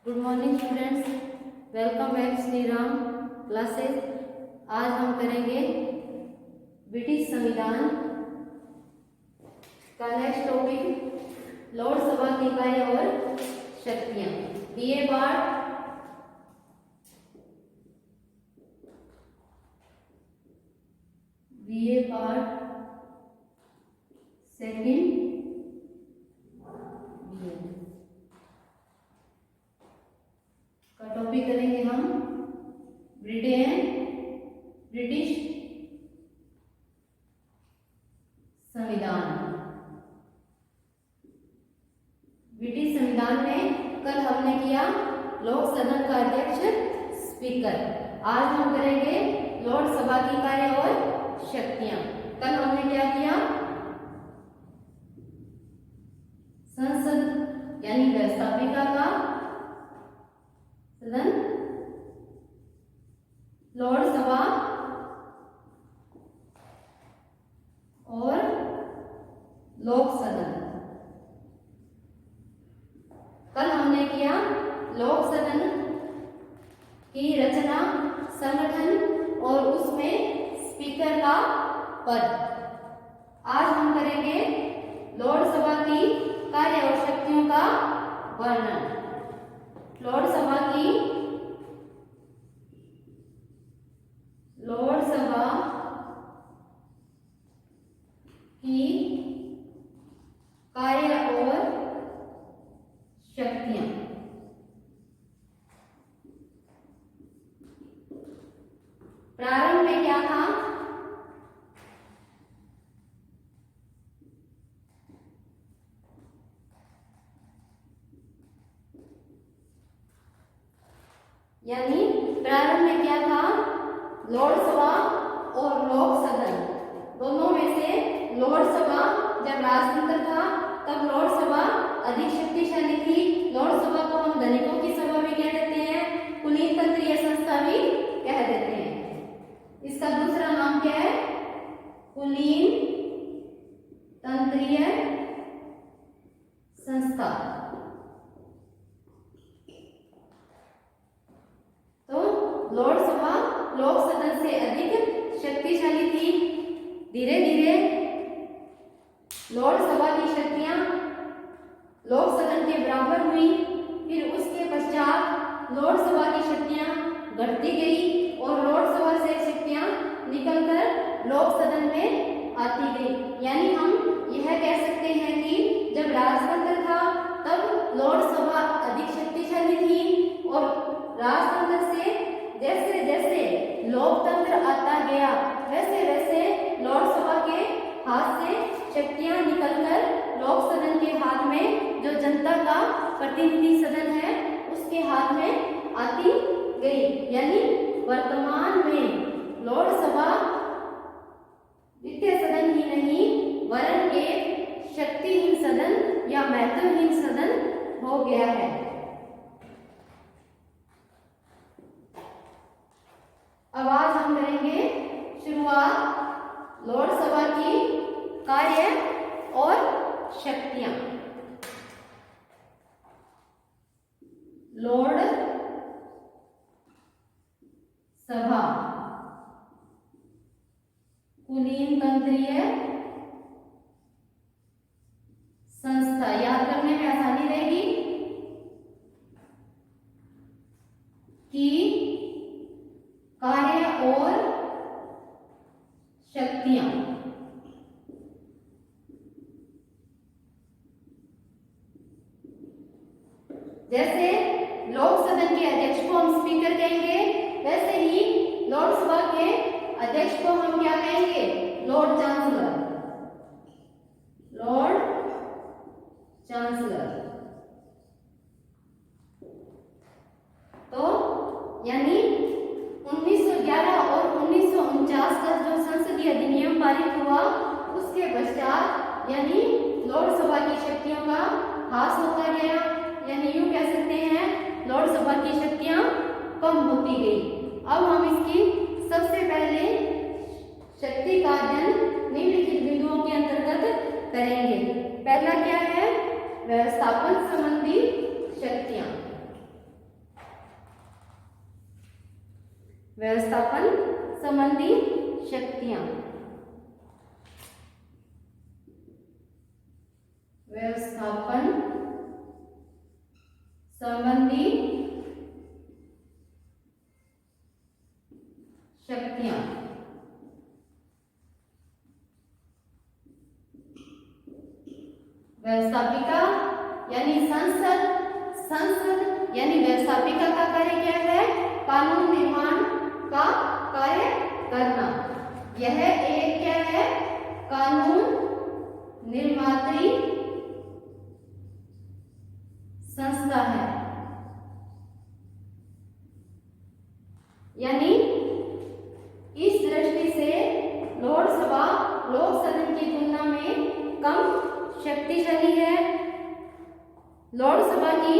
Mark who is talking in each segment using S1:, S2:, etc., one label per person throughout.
S1: Good morning students, welcome back Shri Ram classes. आज हम करेंगे ब्रिटिश संविधान का नेक्स्ट टॉपिक लोकसभा की कार्य और शक्तियां। बीए पार्ट सेकंड का टॉपिक करेंगे हम ब्रिटिश संविधान। ब्रिटिश संविधान में कल हमने किया लोक सदन का अध्यक्ष स्पीकर। आज हम करेंगे लोकसभा की कार्य और शक्तियां। कल हमने क्या किया? संसद यानी व्यवस्थापिका का सदन, लोकसभा और लोक सदन। कल हमने किया लोक सदन की रचना, संगठन और उसमें स्पीकर का पद। आज हम करेंगे लोकसभा की कार्य और शक्तियों का वर्णन। लोकसभा की कार्य और शक्तियां। प्रारंभ में क्या था? यानी प्रारंभ में क्या था? लोकसभा और लोक सदन दोनों में से लोकसभा जब राजतंत्र था तब लोकसभा अधिक शक्तिशाली थी। लोकसभा को हम धनिकों की सभा भी कह देते हैं, कुलीन तंत्रीय संस्था भी कह देते हैं। इसका दूसरा नाम क्या है? कुलीन तंत्रीय संस्था। लोकसभा लोक सदन से अधिक शक्तिशाली थी। धीरे धीरे लोकसभा की शक्तियां लोक सदन के बराबर हुई। फिर उसके पश्चात लोकसभा की शक्तियां घटती गई और लोकसभा से शक्तियां निकलकर लोक सदन में आती गई। यानी हम यह कह सकते हैं कि जब राजतंत्र था तब लोकसभा अधिक शक्तिशाली थी और राजतंत्र से जैसे जैसे लोकतंत्र आता गया वैसे वैसे लोकसभा के हाथ से शक्तियां निकलकर लोक सदन के हाथ में, जो जनता का प्रतिनिधि सदन है, उसके हाथ में आती गई। यानी वर्तमान में लोकसभा वित्तीय सदन ही नहीं वरन एक शक्तिहीन सदन या महत्वहीन सदन हो गया है। अब आज हम करेंगे शुरुआत लोकसभा की कार्य और शक्तियां। लोकसभा कुलीन तंत्रीय संस्था, याद करने में आसानी रहेगी कि कार्य और शक्तियां। जैसे लोक सदन के अध्यक्ष को हम स्पीकर कहेंगे, वैसे ही लोकसभा के अध्यक्ष को हम क्या कहेंगे? Lord chancellor. Lord chancellor. तो यानी 1911 और 1949 का जो संसदीय अधिनियम पारित हुआ उसके पश्चात यानी लोकसभा की शक्तियों का ह्रास होता गया। यानी यूं कह सकते हैं लोकसभा की शक्तियां कम होती गई। अब हम इसकी सबसे पहले शक्ति का अध्ययन निम्नलिखित बिंदुओं के अंतर्गत करेंगे। पहला क्या है? व्यवस्थापन संबंधी शक्तियां। व्यवस्थापन संबंधी शक्तियां, व्यवस्थापन संबंधी शक्तियां। व्यवस्थापिका यानी संसद, संसद यानी व्यवस्थापिका का कार्य क्या है? कानून निर्माण का कार्य करना। यह एक क्या है? कानून निर्मात्री संस्था है। यानी इस दृष्टि से लोकसभा लोक सदन की तुलना में कम शक्तिशाली है। लोकसभा की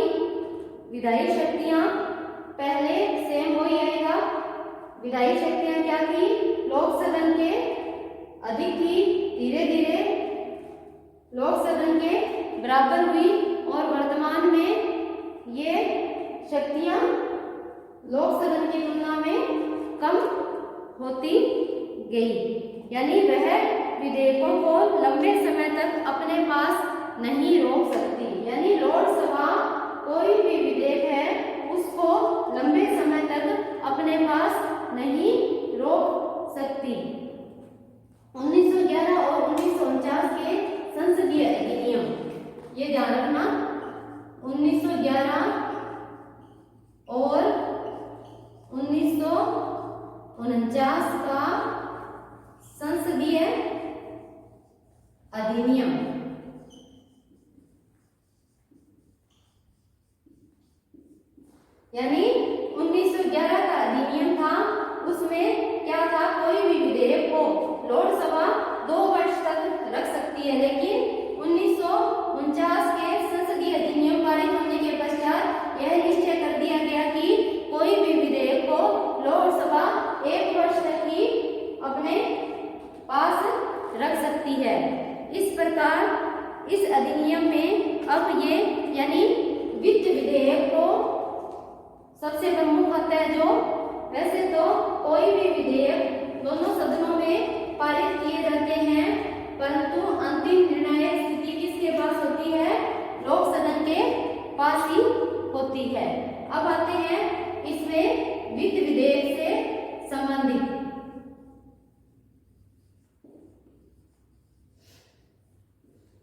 S1: विधायी शक्तियां पहले सेम हो ही आएगा। विधायी शक्तियां क्या थी? लोक सदन के अधिक थी, धीरे धीरे लोक सदन के बराबर हुई और वर्तमान में ये शक्तियां लोक सदन की तुलना में कम होती गई। यानी वह विधेयकों को लंबे समय तक अपने पास नहीं रोक सकती। यानी लोकसभा कोई भी विधेयक है उसको लंबे समय तक अपने पास नहीं रोक सकती। 1911 और 1949 के संसदीय अधिनियम, ये ध्यान रखना, 1911 और 1949 का संसदीय अधिनियम, यानी 1911 का अधिनियम था। उसमें क्या था? कोई भी विधेयक को लोकसभा 2 वर्ष तक रख सकती है, लेकिन 1949 के संसदीय अधिनियम पारित होने के पश्चात यह निश्चय कर दिया गया कि कोई भी विधेयक को लोकसभा 1 वर्ष तक ही अपने पास रख सकती है। इस प्रकार इस अधिनियम में अब ये यानी वित्त विधेयक को सबसे प्रमुख होता है। जो वैसे तो कोई भी विधेयक दोनों सदनों में पारित किए जाते हैं, परंतु अंतिम निर्णायक स्थिति किसके पास होती है? लोक सदन के पास ही होती है। अब आते हैं इसमें वित्त विधेयक से संबंधित।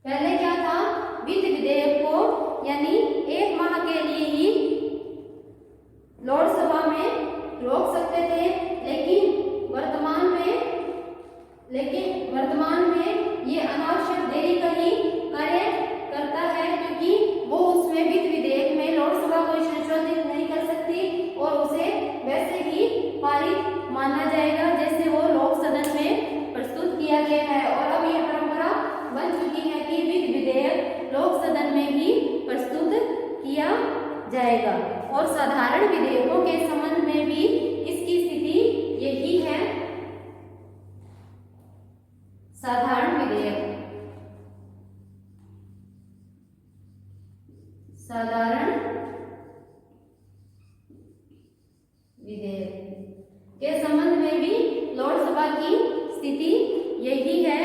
S1: पहले क्या था? वित्त विधेयक को यानी 1 माह के लिए ही लोकसभा में रोक सकते थे, लेकिन वर्तमान में ये अनावश्यक देरी का ही कार्य करता है, क्योंकि वो उसमें वित्त विधेयक में लोकसभा कोई संशोधित नहीं कर सकती और उसे वैसे ही पारित माना जाएगा जैसे वो लोक सदन में प्रस्तुत किया गया है। और अब ये परंपरा बन चुकी है कि वित्त विधेयक लोक सदन में ही प्रस्तुत किया जाएगा। और साधारण विधेयकों के संबंध में भी इसकी स्थिति यही है। साधारण विधेयक, साधारण विधेयक के संबंध में भी लोकसभा की स्थिति यही है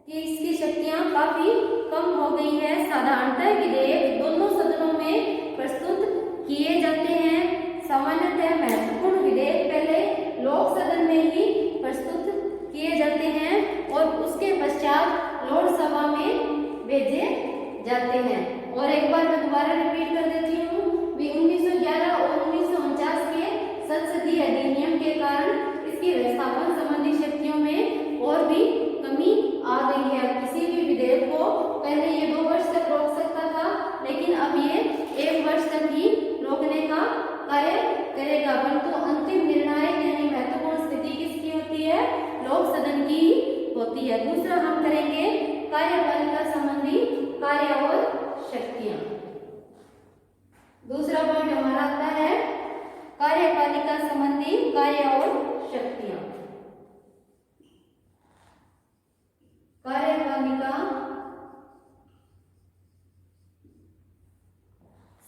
S1: कि इसकी शक्तियां काफी कम हो गई है। साधारणतः विधेयक दोनों सदनों में प्रस्तुत किए जाते हैं। सामान्यतः महत्वपूर्ण विधेयक पहले लोक सदन में ही प्रस्तुत किए जाते हैं और उसके पश्चात लोकसभा में भेजे जाते हैं। और एक बार मैं दोबारा रिपीट कर देती हूँ, 1911 और 1949 के संसदीय अधिनियम के कारण इसकी व्यवस्थापन संबंधी शक्तियों में और भी कमी आ गई है। किसी भी विधेयक को पहले ये 2 वर्ष तक रोक सकता था, लेकिन अब ये 1 वर्ष तक ही रोकने का कार्य करेगा। परंतु अंतिम निर्णायक यानी महत्वपूर्ण स्थिति किसकी होती है? लोक सदन की होती है। दूसरा हम करेंगे कार्यपालिका संबंधी कार्य और शक्तियां। दूसरा पॉइंट हमारा आता है कार्यपालिका संबंधी कार्य और शक्तियां। कार्यपालिका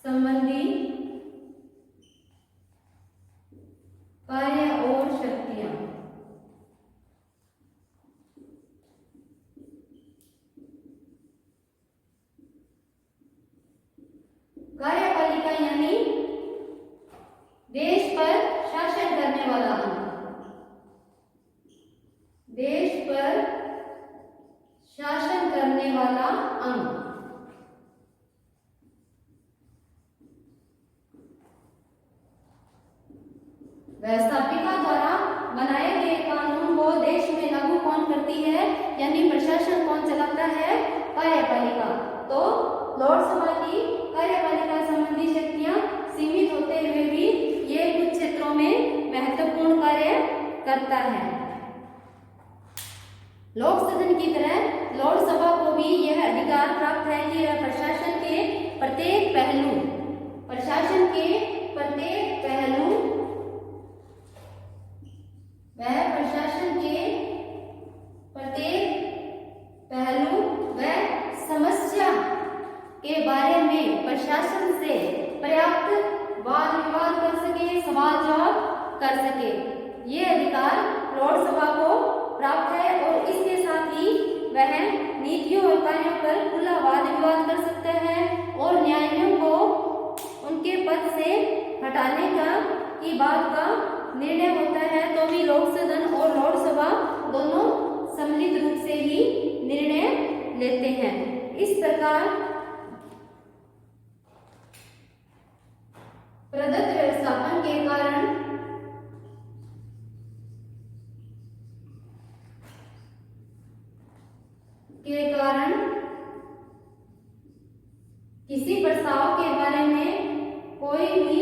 S1: संबंधी कार्य देश पर शासन करने वाला अंग, देश पर शासन करने वाला अंग। व्यवस्थापिका द्वारा बनाए गए कानून को देश में लागू कौन करती है, यानी प्रशासन कौन चलाता है, कार्यपालिका। तो लोकसभा की कार्यपालिका संबंधी शक्तियां सीमित होते हुए भी ये कुछ क्षेत्रों में महत्वपूर्ण कार्य करता है। लोक सदन की तरह लोकसभा को भी यह अधिकार प्राप्त है कि वह प्रशासन के प्रत्येक पहलू, प्रशासन के प्रत्येक पहलू, वह प्रशासन के प्रत्येक पहलू व समस्या के बारे में प्रशासन से पर्याप्त वाद विवाद कर सके, सवाल जवाब कर सके। ये अधिकार लोकसभा को प्राप्त है और इसके साथ ही वह नीतियों और कार्यों पर खुला वाद विवाद कर सकता है और न्यायालयों को उनके पद से हटाने की बात का निर्णय होता है तो भी लोक सदन और लोकसभा दोनों सम्मिलित रूप से ही निर्णय लेते हैं। इस प्रकार प्रदत्त व्यवस्थापन के कारण किसी प्रस्ताव के बारे में कोई भी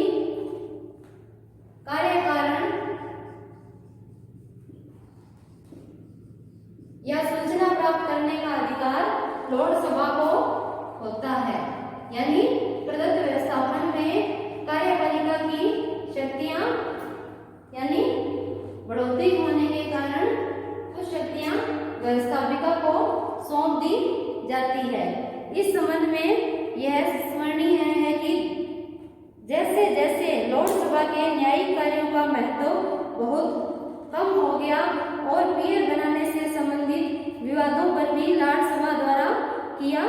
S1: कार्य कारण या सूचना प्राप्त करने का अधिकार लोकसभा को होता है। यानी प्रदत्त व्यवस्थापन में कार्यपालिका की शक्तियां यानी बढ़ोतरी होने के कारण कुछ शक्तियां व्यवस्थापिका को सौंप दी जाती है। इस संबंध में यह स्मरणीय है कि जैसे जैसे लोकसभा के न्यायिक कार्यों का महत्व बहुत कम हो गया और पीर बनाने से संबंधित विवादों पर भी लोकसभा द्वारा किया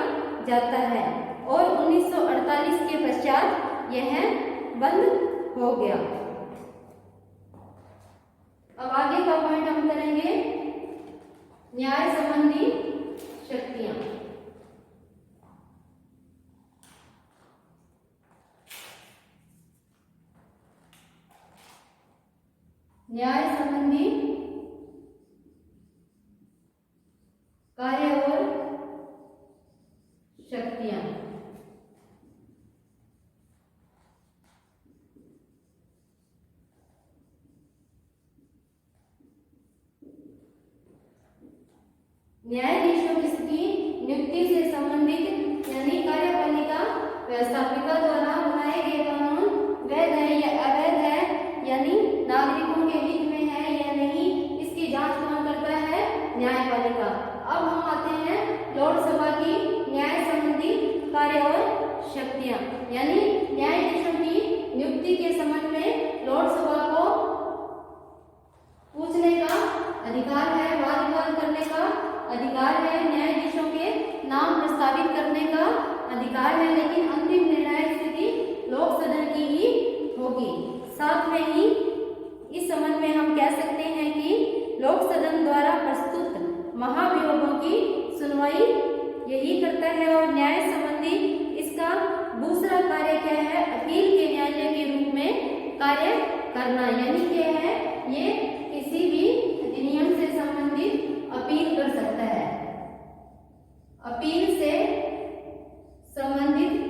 S1: जाता है और 1948 के पश्चात यह बंद हो गया। अब आगे का पॉइंट हम करेंगे न्याय संबंधी शक्तियां। न्याय संबंधी कार्य और शक्तियां। न्यायाधीशों की नियुक्ति से संबंधित यानी कार्यपालिका व्यवस्थापिका द्वारा बनाए गए कानून वैध है या अवैध है, यानी नागरिकों के हित में है या नहीं, इसकी जांच कौन करता है? न्यायपालिका। अब हम आते हैं लोकसभा की न्याय संबंधी कार्य और शक्तियां। यानी न्यायाधीशों की नियुक्ति के संबंध में लोकसभा को पूछने का अधिकार है, वाद विवाद करने का अधिकार है, न्यायाधीशों के नाम प्रस्तावित करने का अधिकार है, लेकिन अंतिम निर्णायक स्थिति लोक सदन की ही होगी। साथ में ही इस संबंध में हम कह सकते हैं कि लोक सदन द्वारा प्रस्तुत महाभियोगों की सुनवाई यही करता है और न्याय संबंधी इसका दूसरा कार्य क्या है? अपील के न्यायालय के रूप में कार्य करना। यानी क्या है? ये किसी भी अधिनियम से संबंधित अपील कर सकता है। अपील से संबंधित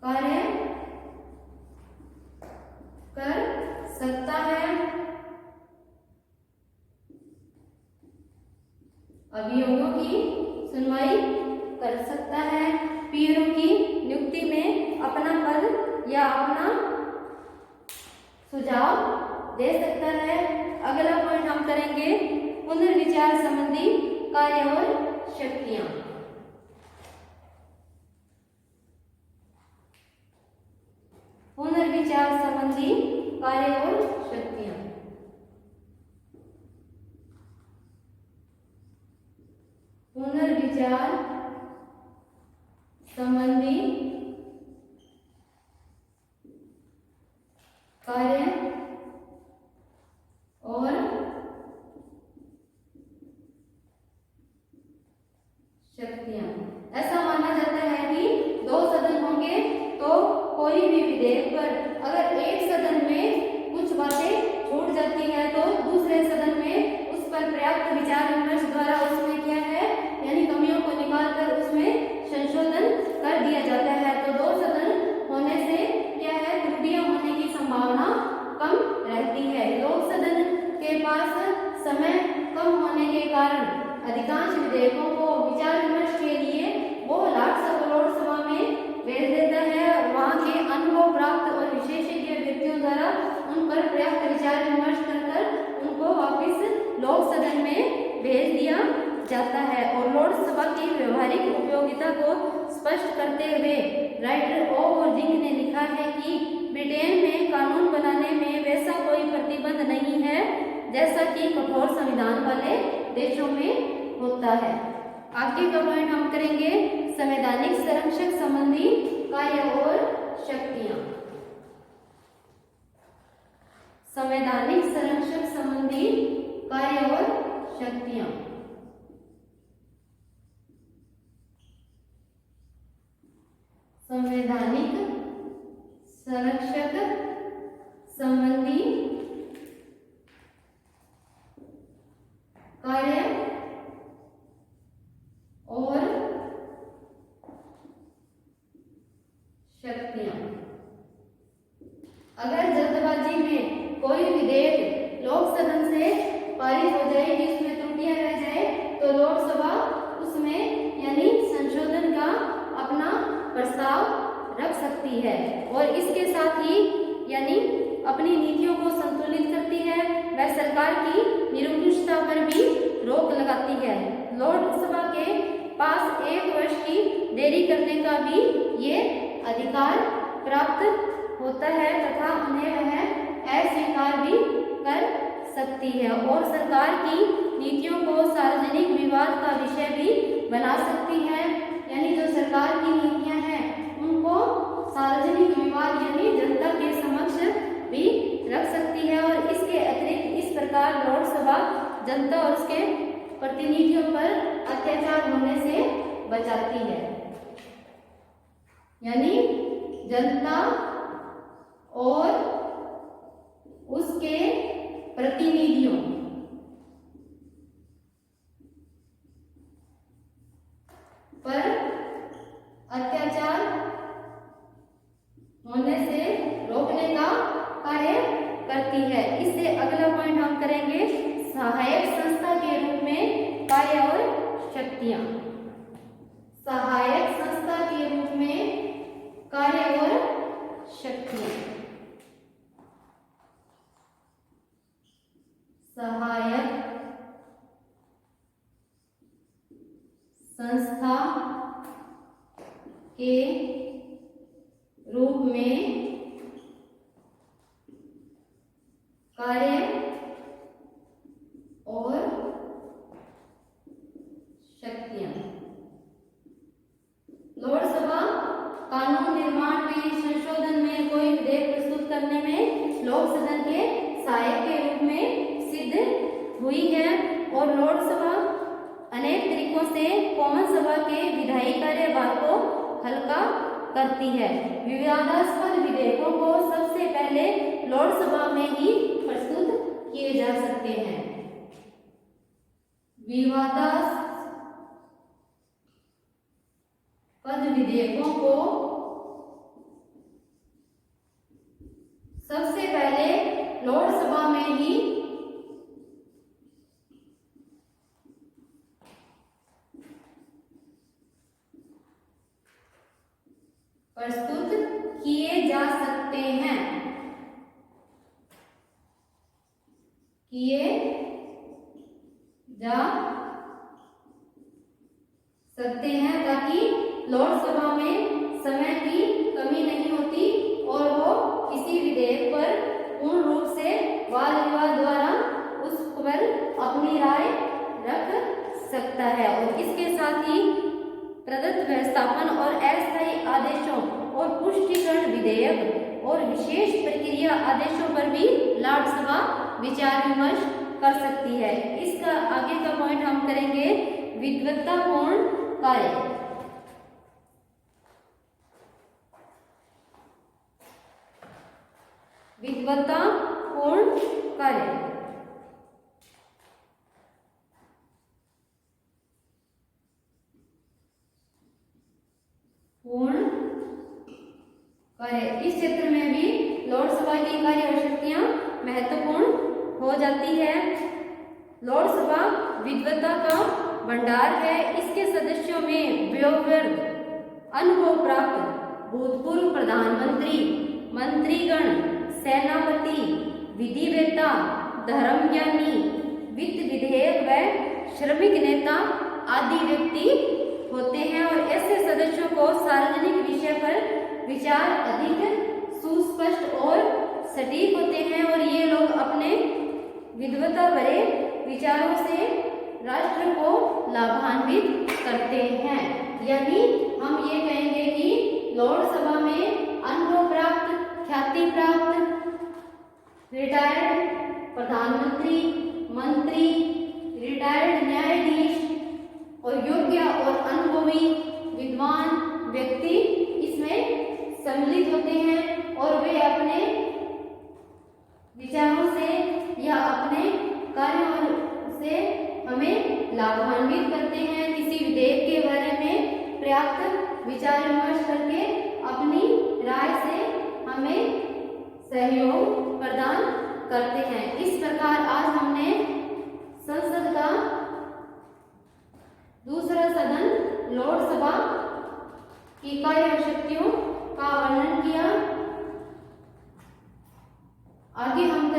S1: कार्य कर सकता है। अभियोगों की सुनवाई कर सकता है, पीरों की नियुक्ति में अपना पद या अपना सुझाव दे सकता है। अगला पॉइंट हम करेंगे पुनर्विचार संबंधी कार्य और शक्तियां। पुनर्विचार संबंधी कार्य और शक्तियां। पुनर्विचार संबंधी शक्तियां। ऐसा माना जाता है कि 2 सदन होंगे तो कोई भी विधेयक पर अगर एक सदन में कुछ बातें छूट जाती है तो दूसरे सदन में उस पर पर्याप्त विचार विमर्श द्वारा उसमें क्या है यानी कमियों को निकाल कर उसमें संशोधन कर दिया जाता है। तो 2 सदन होने से क्या है त्रुटियां होने की संभावना कम रहती है। लोक सदन के पास समय कम होने के कारण अधिकांश विधेयकों को विचार विमर्श के लिए वो लोकसभा में भेज देता है। वहाँ के अनुभव प्राप्त और विशेषज्ञ व्यक्तियों द्वारा उन पर पर्याप्त विचार विमर्श कर उनको वापस लोक सदन में भेज दिया जाता है। और लोकसभा की व्यवहारिक उपयोगिता को स्पष्ट करते हुए राइटर ओ वर्जिंग ने लिखा है कि ब्रिटेन में कानून बनाने में वैसा कोई प्रतिबंध नहीं है जैसा कि कठोर संविधान वाले देशों में होता है। आगे का पॉइंट हम करेंगे संवैधानिक संरक्षक संबंधी कार्य और शक्तियां। संवैधानिक संरक्षक संबंधी कार्य और शक्तियां। संवैधानिक संरक्षक संबंधी कार्य और शक्तियां। अगर जल्दबाजी में कोई विधेयक लोक सदन से पारित हो जाए जिसमें त्रुटियां रह जाए तो लोकसभा उसमें यानी संशोधन का अपना प्रस्ताव रख सकती है और इसके साथ ही यानी अपनी नीतियों को संतुलित करती है। वह सरकार की निरंकुशता पर भी रोक लगाती है। लोकसभा के पास 1 वर्ष की देरी करने का भी ये अधिकार प्राप्त होता है तथा उन्हें वह अस्वीकार भी कर सकती है और सरकार की नीतियों को सार्वजनिक विवाद का विषय भी बना सकती है। यानी जो सरकार की नीतियां हैं उनको सार्वजनिक विवाद यानी जनता के समक्ष भी रख सकती है और इसके अतिरिक्त इस प्रकार लोकसभा जनता और उसके प्रतिनिधियों पर अत्याचार होने से बचाती है। यानी जनता और उसके प्रतिनिधियों पर अत्याचार होने से रोकने का कार्य करती है। इससे अगला पॉइंट हम करेंगे सहायक संस्था के रूप में कार्य और शक्तियां। सहायक संस्था के रूप में कार्य और शक्तियां। सहायक संस्था के रूप में कार्य और शक्तियां। लोकसभा कानून निर्माण में संशोधन में कोई विधेयक प्रस्तुत करने में लोक सदन के सहायक के रूप में सिद्ध हुई है और लोकसभा अनेक तरीकों से कॉमन सभा के विधायी कार्यभार को हल्का करती है। विवादास्पद विधेयकों को सबसे पहले लोकसभा में ही प्रस्तुत किए जा सकते हैं। विवादास्पद विधेयकों को सबसे पहले लोकसभा में ही प्रस्तुत किए जा सकते हैं। किए जा सकते हैं ताकि लोकसभा में समय की कमी नहीं होती और वो किसी विधेयक पर पूर्ण रूप से वाद विवाद द्वारा उस पर अपनी राय रख सकता है। और इसके साथ ही प्रदत्त व्यवस्थापन और अस्थायी आदेशों और पुष्टिकरण विधेयक और विशेष प्रक्रिया आदेशों पर भी लोकसभा विचार विमर्श कर सकती है। इसका आगे का पॉइंट हम करेंगे विद्वत्तापूर्ण कार्य। विद्वत्तापूर्ण कार्य। पूर्ण कार्य। इस क्षेत्र में भी लोकसभा की कार्य और शक्तियां महत्वपूर्ण हो जाती है। लोकसभा विद्वता का भंडार है। इसके सदस्यों में वयोवृद्ध, अनुभव प्राप्त भूतपूर्व प्रधानमंत्री, मंत्रीगण, सेनापति, विधिवेत्ता, धर्मज्ञानी, वित्त विधेयक व श्रमिक नेता आदि व्यक्ति होते हैं। और ऐसे सदस्यों को सार्वजनिक विषय पर विचार अधिक सुस्पष्ट और सटीक होते हैं और ये लोग अपने विद्वता भरे विचारों से राष्ट्र को लाभान्वित करते हैं। यानी हम ये कहेंगे कि लोकसभा में अनुभव प्राप्त, ख्याति प्राप्त, रिटायर्ड प्रधानमंत्री, मंत्री, रिटायर्ड न्यायाधीश और योग्य और अनुभवी विद्वान व्यक्ति इसमें सम्मिलित होते हैं और वे अपने विचारों से या अपने कार्यों से हमें लाभान्वित करते हैं। किसी विधेयक के बारे में पर्याप्त विचार विमर्श करके अपनी राय से हमें सहयोग प्रदान करते हैं। इस प्रकार आज हमने संसद का दूसरा सदन लोकसभा की कार्य और शक्तियों का वर्णन किया। आगे हम